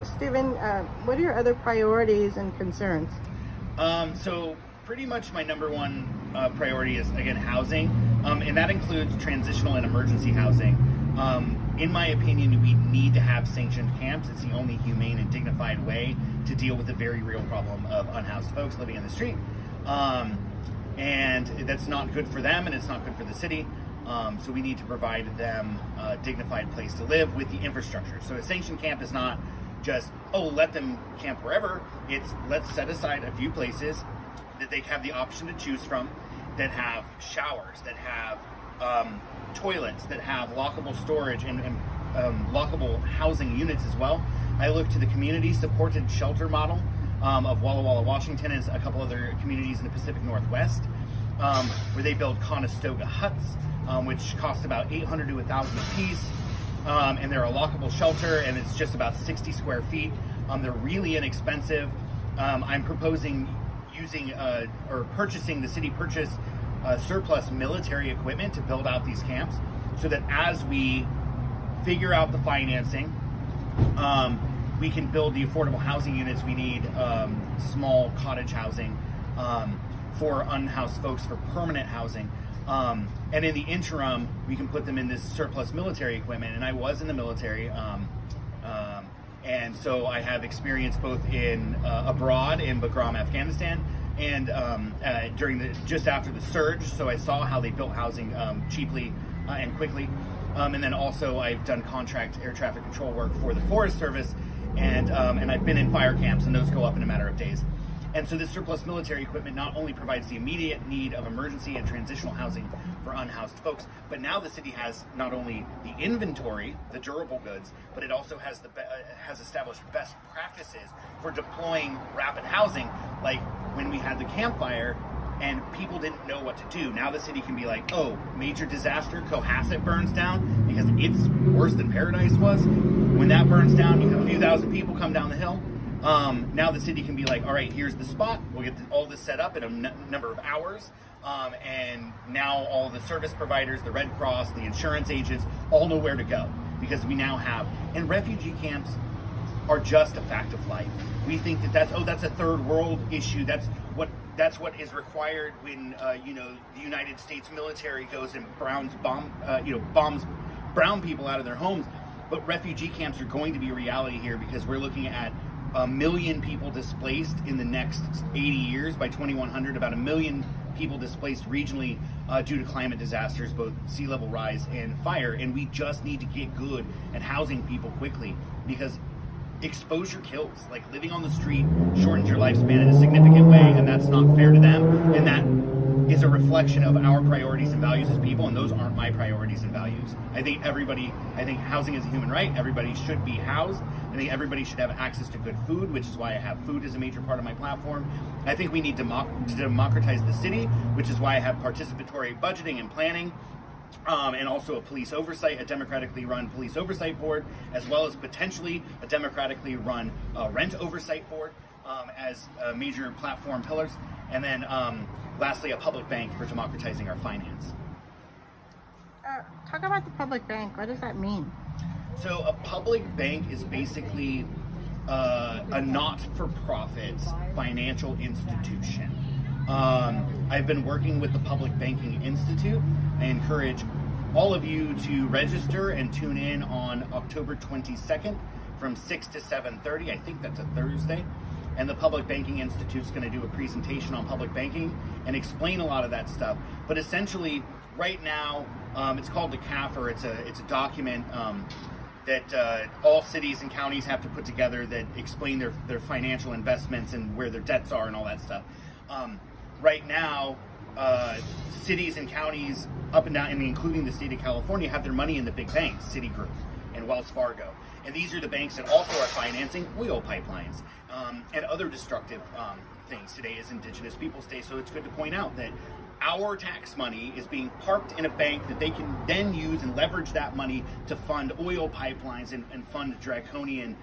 Stephen, what are your other priorities and concerns? So pretty much my number one priority is, again, housing, and that includes transitional and emergency housing. In my opinion, we need to have sanctioned camps. It's the only humane and dignified way to deal with the very real problem of unhoused folks living in the street. And that's not good for them, and it's not good for the city. So we need to provide them a dignified place to live with the infrastructure. So a sanctioned camp is not just, oh, let them camp wherever. It's, let's set aside a few places that they have the option to choose from, that have showers, that have toilets, that have lockable storage and lockable housing units as well. I look to the community supported shelter model of Walla Walla, Washington, and a couple other communities in the Pacific Northwest, where they build Conestoga huts, which cost about $800 to $1,000 a piece. And they're a lockable shelter, and it's just about 60 square feet. They're really inexpensive. I'm proposing using or purchasing, the city purchase surplus military equipment to build out these camps, so that as we figure out the financing, we can build the affordable housing units we need, small cottage housing for unhoused folks, for permanent housing. And in the interim, we can put them in this surplus military equipment. And I was in the military, and so I have experience both in abroad in Bagram, Afghanistan, and just after the surge. So I saw how they built housing cheaply and quickly. And then also I've done contract air traffic control work for the Forest Service, and I've been in fire camps, and those go up in a matter of days. And so this surplus military equipment not only provides the immediate need of emergency and transitional housing for unhoused folks, but now the city has not only the inventory, the durable goods, but it also has has established best practices for deploying rapid housing. Like when we had the campfire and people didn't know what to do, now the city can be like, oh, major disaster, Cohasset burns down, because it's worse than Paradise was. When that burns down, you have a few thousand people come down the hill. Now the city can be like, all right, here's the spot. We'll get all this set up in a number of hours. And now all the service providers, the Red Cross, the insurance agents, all know where to go, because we now have, and refugee camps are just a fact of life. We think that that's a third world issue. That's what is required when, the United States military goes and bombs brown people out of their homes. But refugee camps are going to be a reality here, because we're looking at 1 million people displaced in the next 80 years. By 2100, about 1 million people displaced regionally due to climate disasters, both sea level rise and fire. And we just need to get good at housing people quickly, because exposure kills. Like, living on the street shortens your lifespan in a significant way, and that's not fair to them. And that is a reflection of our priorities and values as people, and those aren't my priorities and values. I think housing is a human right. Everybody should be housed. I think everybody should have access to good food, which is why I have food as a major part of my platform. I think we need to democratize the city, which is why I have participatory budgeting and planning. And also a police oversight, a democratically run police oversight board, as well as potentially a democratically run rent oversight board as major platform pillars. And then lastly, a public bank for democratizing our finance. Talk about the public bank. What does that mean? So a public bank is basically a not-for-profit financial institution. I've been working with the Public Banking Institute. I encourage all of you to register and tune in on October 22nd from 6 to 7:30. I think that's a Thursday. And the Public Banking Institute is going to do a presentation on public banking and explain a lot of that stuff. But essentially, right now, it's called the CAFR. It's a document that all cities and counties have to put together that explain their financial investments and where their debts are and all that stuff. Right now, cities and counties up and down, and including the state of California, have their money in the big banks, Citigroup and Wells Fargo. And these are the banks that also are financing oil pipelines and other destructive things. Today is Indigenous Peoples Day, so it's good to point out that our tax money is being parked in a bank that they can then use and leverage that money to fund oil pipelines and fund draconian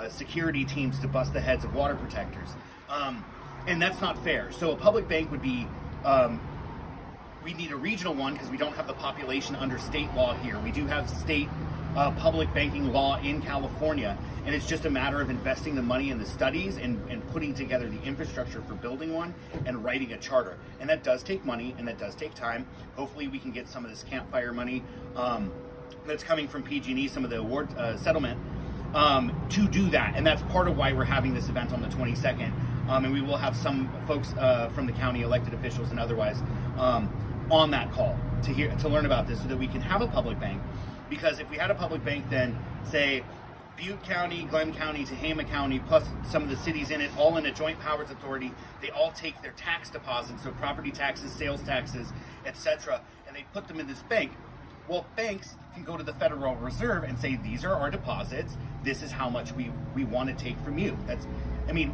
security teams to bust the heads of water protectors. And that's not fair. So a public bank would be we need a regional one because we don't have the population under state law here. We do have state public banking law in California, and it's just a matter of investing the money in the studies and putting together the infrastructure for building one and writing a charter. And that does take money, and that does take time. Hopefully we can get some of this campfire money that's coming from PG&E, some of the award settlement, to do that. And that's part of why we're having this event on the 22nd. And we will have some folks from the county, elected officials and otherwise, on that call to learn about this so that we can have a public bank. Because if we had a public bank, then say Butte County, Glenn County, Tehama County, plus some of the cities in it, all in a joint powers authority, they all take their tax deposits, so property taxes, sales taxes, etc., and they put them in this bank. Well, banks can go to the Federal Reserve and say, these are our deposits, this is how much we want to take from you.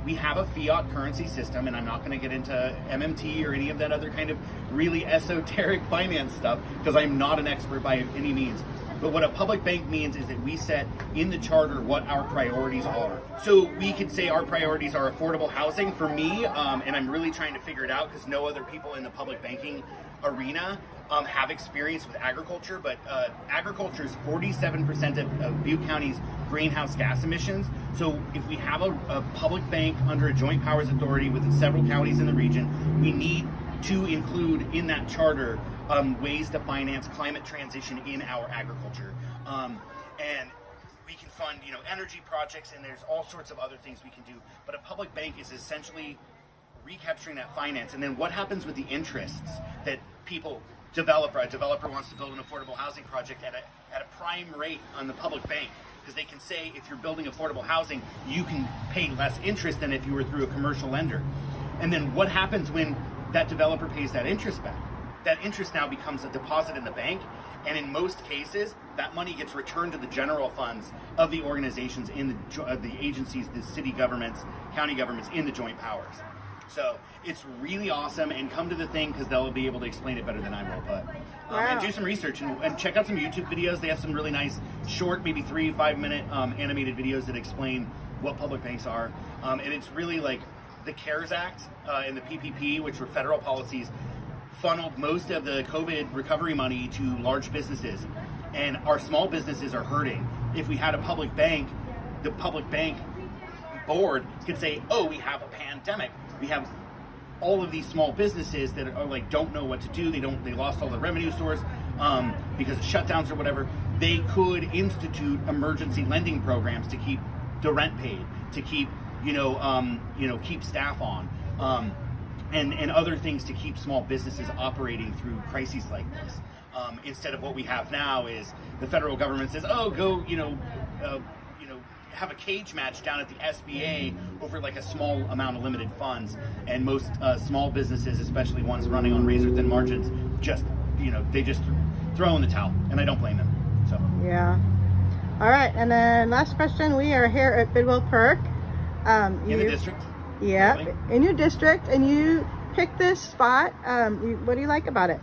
We have a fiat currency system, and I'm not going to get into MMT or any of that other kind of really esoteric finance stuff, because I'm not an expert by any means. But what a public bank means is that we set in the charter what our priorities are. So we could say our priorities are affordable housing for me, and I'm really trying to figure it out because no other people in the public banking arena have experience with agriculture, but agriculture is 47% of Butte County's greenhouse gas emissions. So if we have a public bank under a joint powers authority with several counties in the region, we need to include in that charter ways to finance climate transition in our agriculture. And we can fund, energy projects, and there's all sorts of other things we can do. But a public bank is essentially recapturing that finance. And then what happens with the interests that a developer wants to build an affordable housing project at a prime rate on the public bank? Because they can say, if you're building affordable housing, you can pay less interest than if you were through a commercial lender. And then what happens when that developer pays that interest back? That interest now becomes a deposit in the bank, and in most cases, that money gets returned to the general funds of the organizations in the agencies, the city governments, county governments in the joint powers. So it's really awesome, and come to the thing because they'll be able to explain it better than I will. But and do some research and check out some YouTube videos. They have some really nice, short, maybe 3-5 minute animated videos that explain what public banks are, and it's really like the CARES Act and the PPP, which were federal policies, funneled most of the COVID recovery money to large businesses, and our small businesses are hurting. If we had a public bank, the public bank board could say, oh, we have a pandemic. We have all of these small businesses that are don't know what to do. They lost all the revenue source because of shutdowns or whatever. They could institute emergency lending programs to keep the rent paid, to keep keep staff on, and other things to keep small businesses operating through crises like this. Instead of what we have now is the federal government says, oh, go, have a cage match down at the SBA over a small amount of limited funds, and most small businesses, especially ones running on razor thin margins, they just throw in the towel, and I don't blame them. So yeah. All right, and then last question. We are here at Bidwell Park. In the district. Yeah, really? In your district, and you picked this spot. What do you like about it?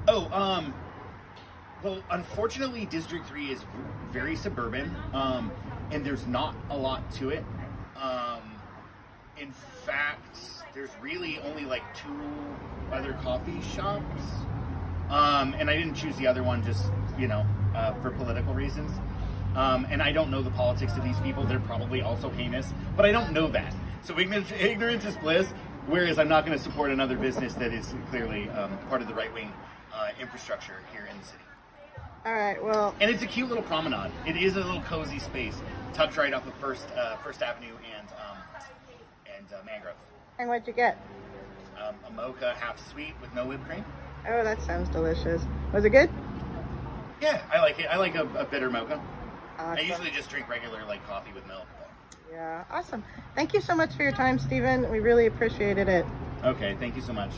Oh, well, unfortunately, District 3 is very suburban, and there's not a lot to it. In fact, there's really only 2 other coffee shops, and I didn't choose the other one just, for political reasons. And I don't know the politics of these people. They're probably also heinous, but I don't know that. So ignorance is bliss, whereas I'm not going to support another business that is clearly part of the right-wing infrastructure here in the city. All right, well... And it's a cute little promenade. It is a little cozy space, tucked right off of First Avenue and Mangrove. And what'd you get? A mocha half sweet with no whipped cream. Oh, that sounds delicious. Was it good? Yeah, I like it. I like a bitter mocha. Awesome. I usually just drink regular coffee with milk. Yeah, awesome. Thank you so much for your time, Stephen. We really appreciated it. Okay, thank you so much.